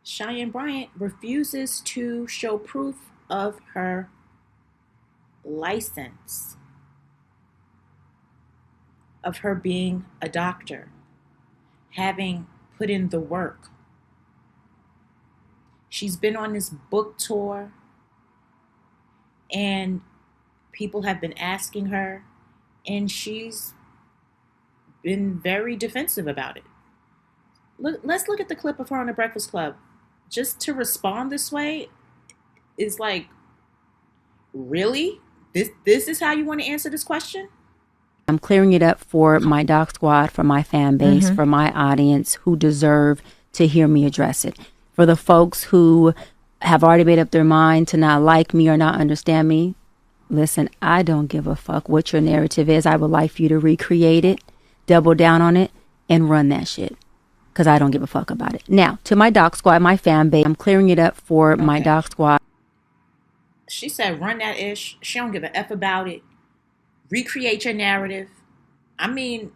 Cheyenne Bryant refuses to show proof of her license, of her being a doctor, having put in the work. She's been on this book tour, and people have been asking her, and she's been very defensive about it. Let's look at the clip of her on the Breakfast Club. Just to respond this way is like, really? This is how you want to answer this question? I'm clearing it up for my doc squad, for my fan base, for my audience who deserve to hear me address it. For the folks who have already made up their mind to not like me or not understand me, listen, I don't give a fuck what your narrative is. I would like for you to recreate it, double down on it, and run that shit. Because I don't give a fuck about it. Now, to my doc squad, my fan base, I'm clearing it up for my doc squad. She said, run that ish. She don't give a F about it. Recreate your narrative. I mean,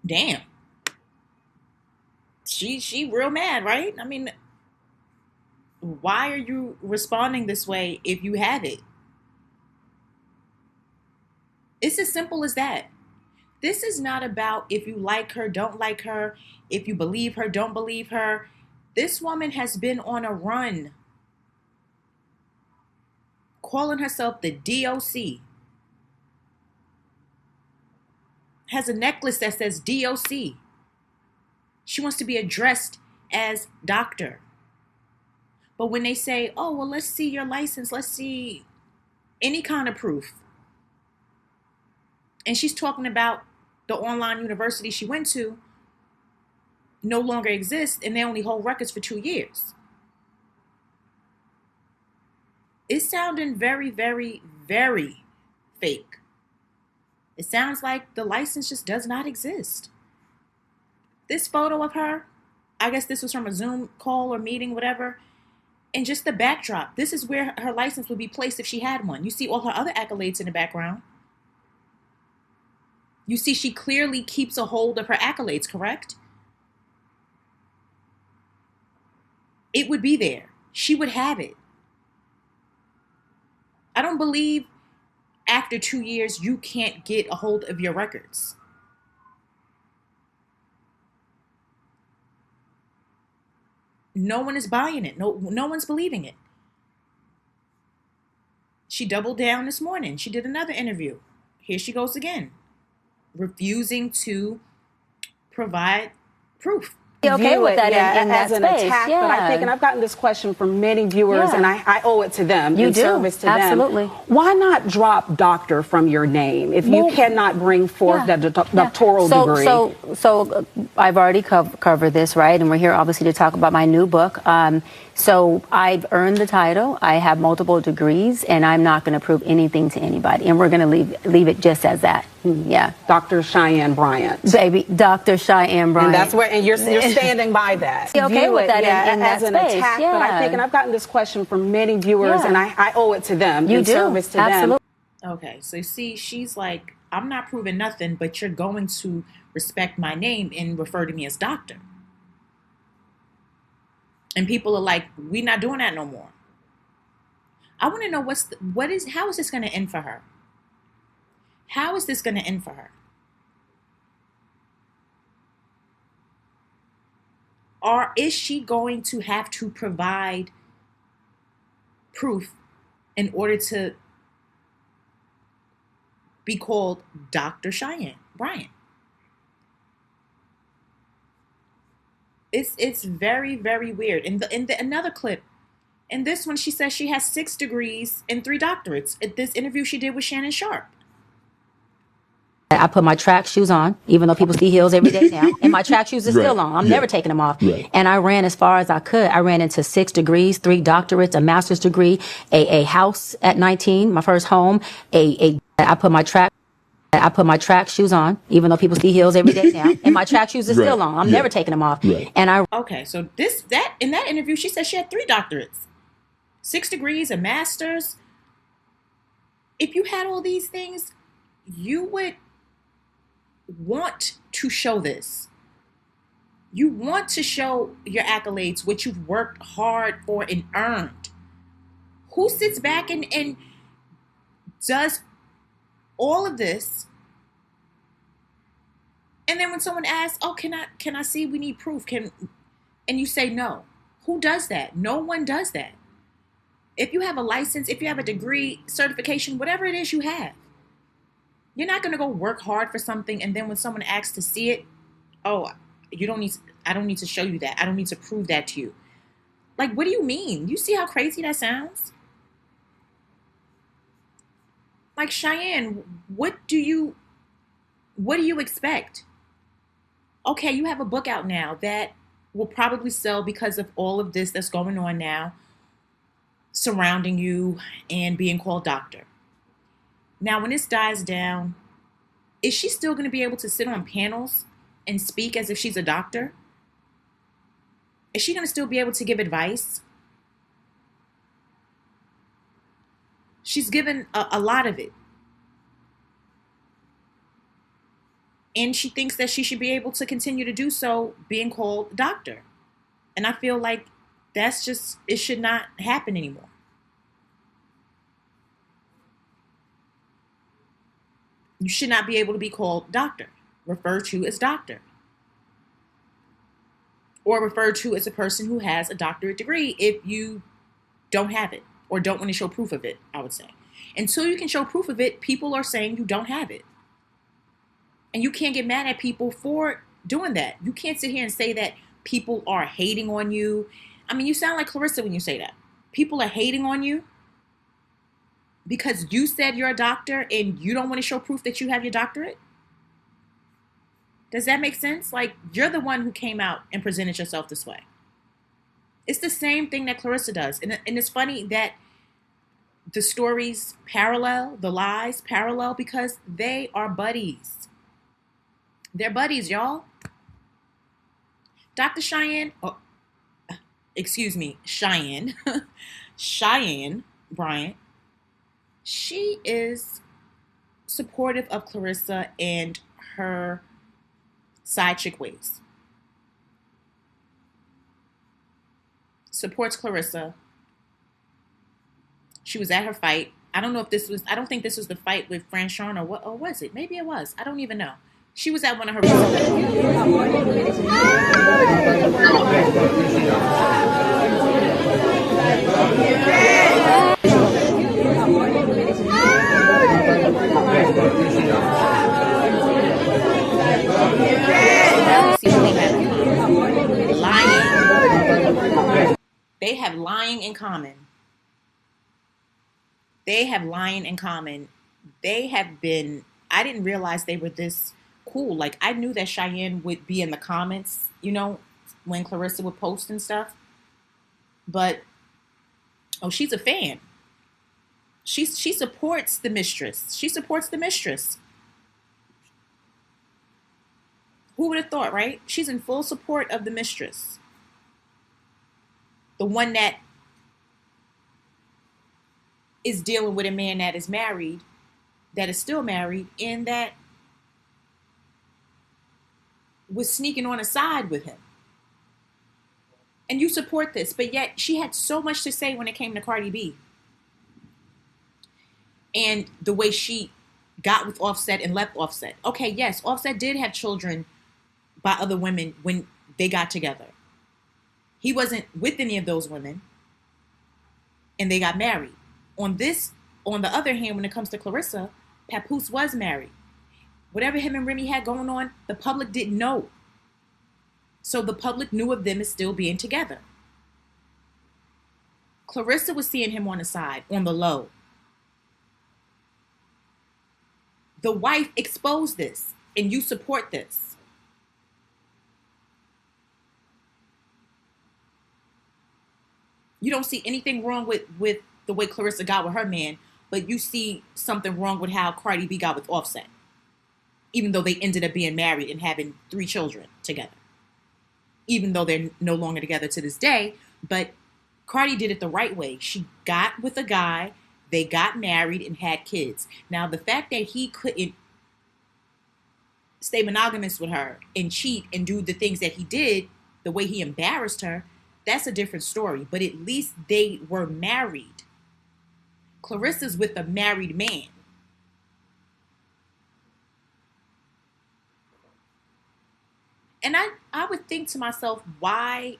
damn. She real mad, right? I mean, why are you responding this way if you have it? It's as simple as that. This is not about if you like her, don't like her, if you believe her, don't believe her. This woman has been on a run, calling herself the DOC. Has a necklace that says DOC. She wants to be addressed as doctor. But when they say, oh, well, let's see your license, let's see any kind of proof. And she's talking about the online university she went to no longer exists, and they only hold records for 2 years. It's sounding very, very, very fake. It sounds like the license just does not exist. This photo of her, I guess this was from a Zoom call or meeting, whatever, and just the backdrop. This is where her license would be placed if she had one. You see all her other accolades in the background. You see she clearly keeps a hold of her accolades, correct? It would be there. She would have it. I don't believe after 2 years you can't get a hold of your records. No one is buying it. No one's believing it. She doubled down this morning. She did another interview. Here she goes again, refusing to provide proof. Be okay with that in as that an space. attack, but I think, and I've gotten this question from many viewers, and I owe it to them, You in do. service to Absolutely. them. Why not drop doctor from your name if you cannot bring forth that doctoral degree? So I've already covered this, right? And we're here obviously to talk about my new book. So I've earned the title. I have multiple degrees, and I'm not going to prove anything to anybody. And we're going to leave it just as that. Yeah. Dr. Cheyenne Bryant. Baby, Dr. Cheyenne Bryant. And that's where, and you're standing by that. Be okay with that in that as an space. attack, but I think, and I've gotten this question from many viewers, and I owe it to them, in service to them. Okay, so see, she's like, I'm not proving nothing, but you're going to respect my name and refer to me as doctor. And people are like, we're not doing that no more. I want to know how is this going to end for her? How is this going to end for her? Or is she going to have to provide proof in order to be called Dr. Cheyenne Bryant? It's very, very weird. In another clip, in this one, she says she has 6 degrees and 3 doctorates. At this interview she did with Shannon Sharp. I put my track shoes on, even though people see heels every day now, and my track shoes are still on. I'm never taking them off. And I ran as far as I could. I ran into 6 degrees, 3 doctorates, a master's degree, a house at 19, my first home. I put my track shoes on, even though people see heels every day now, and my track shoes are still on. I'm never taking them off. And okay, so in that interview, she said she had 3 doctorates, 6 degrees, a master's. If you had all these things, you would want to show this. You want to show your accolades, what you've worked hard for and earned. Who sits back and does all of this, and then when someone asks, oh, can I see, we need proof, and you say no? Who does that? No one does that. If you have a license, if you have a degree, certification, whatever it is you have, you're not going to go work hard for something, and then when someone asks to see it, oh, I don't need to show you that. I don't need to prove that to you. Like, what do you mean? You see how crazy that sounds? Like, Cheyenne, what do you expect? Okay, you have a book out now that will probably sell because of all of this that's going on now surrounding you and being called doctor. Now, when this dies down, is she still going to be able to sit on panels and speak as if she's a doctor? Is she going to still be able to give advice? She's given a lot of it. And she thinks that she should be able to continue to do so being called doctor. And I feel like it should not happen anymore. You should not be able to be called doctor, referred to as doctor, or referred to as a person who has a doctorate degree if you don't have it or don't want to show proof of it, I would say. Until you can show proof of it, people are saying you don't have it. And you can't get mad at people for doing that. You can't sit here and say that people are hating on you. I mean, you sound like Claressa when you say that. People are hating on you because you said you're a doctor and you don't want to show proof that you have your doctorate? Does that make sense? Like, you're the one who came out and presented yourself this way. It's the same thing that Claressa does. And it's funny that the stories parallel, the lies parallel, because they are buddies. They're buddies, y'all. Dr. Cheyenne Bryant, she is supportive of Claressa and her side chick ways. Supports Claressa. She was at her fight. I don't think this was the fight with Franchon or was it? Maybe it was. I don't even know. She was at one of her They have lying in common. They have lying in common. They have been, I didn't realize they were this cool. Like, I knew that Cheyenne would be in the comments, when Claressa would post and stuff. But, she's a fan. She supports the mistress. She supports the mistress. Who would have thought, right? She's in full support of the mistress. The one that is dealing with a man that is married, that is still married, and that was sneaking on a side with him. And you support this, but yet she had so much to say when it came to Cardi B. And the way she got with Offset and left Offset. Okay, yes, Offset did have children by other women when they got together. He wasn't with any of those women, and they got married. On the other hand, when it comes to Claressa, Papoose was married. Whatever him and Remy had going on, the public didn't know. So the public knew of them as still being together. Claressa was seeing him on the side, on the low. The wife exposed this, and you support this. You don't see anything wrong with the way Claressa got with her man, but you see something wrong with how Cardi B got with Offset, even though they ended up being married and having 3 children together, even though they're no longer together to this day. But Cardi did it the right way. She got with a guy, they got married and had kids. Now, the fact that he couldn't stay monogamous with her and cheat and do the things that he did, the way he embarrassed her, that's a different story. But at least they were married. Claressa's with a married man. And I would think to myself, why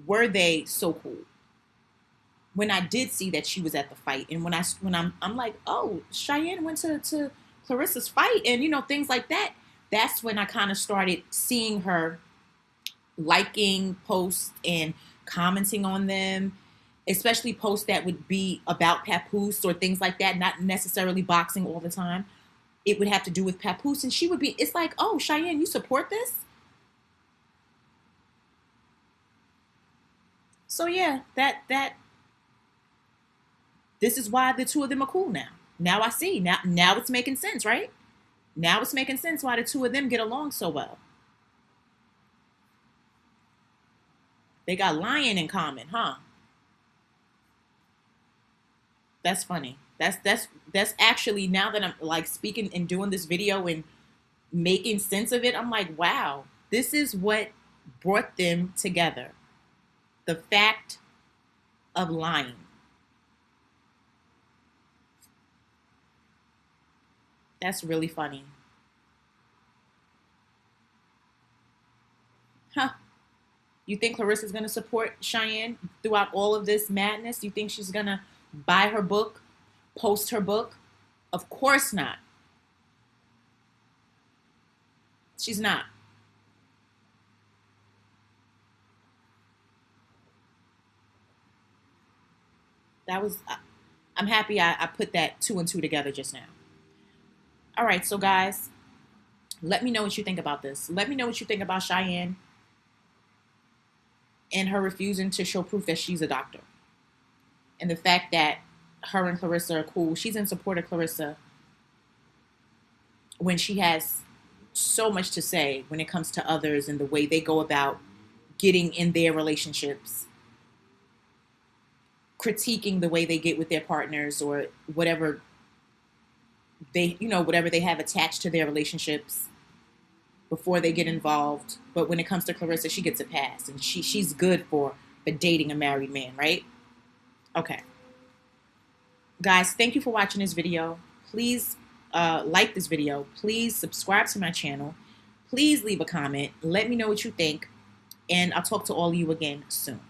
were they so cool? When I did see that she was at the fight, and when I'm like, oh, Cheyenne went to Claressa's fight, and things like that. That's when I kind of started seeing her liking posts and commenting on them, especially posts that would be about Papoose or things like that, not necessarily boxing all the time. It would have to do with Papoose, and she would be, it's like, oh, Cheyenne, you support this? So yeah, this is why the two of them are cool now. Now I see. Now it's making sense, right? Now it's making sense why the two of them get along so well. They got lying in common, huh? That's funny. That's actually, now that I'm like speaking and doing this video and making sense of it, I'm like, wow, this is what brought them together. The fact of lying. That's really funny. Huh. You think Claressa's going to support Cheyenne throughout all of this madness? You think she's going to buy her book, post her book? Of course not. She's not. I'm happy I put that 2 and 2 together just now. All right, so guys, let me know what you think about this. Let me know what you think about Cheyenne and her refusing to show proof that she's a doctor. And the fact that her and Claressa are cool. She's in support of Claressa when she has so much to say when it comes to others and the way they go about getting in their relationships, critiquing the way they get with their partners or whatever whatever they have attached to their relationships before they get involved. But when it comes to Claressa, she gets a pass, and she's good for dating a married man, right? Okay. Guys, thank you for watching this video. Please like this video. Please subscribe to my channel. Please leave a comment. Let me know what you think. And I'll talk to all of you again soon.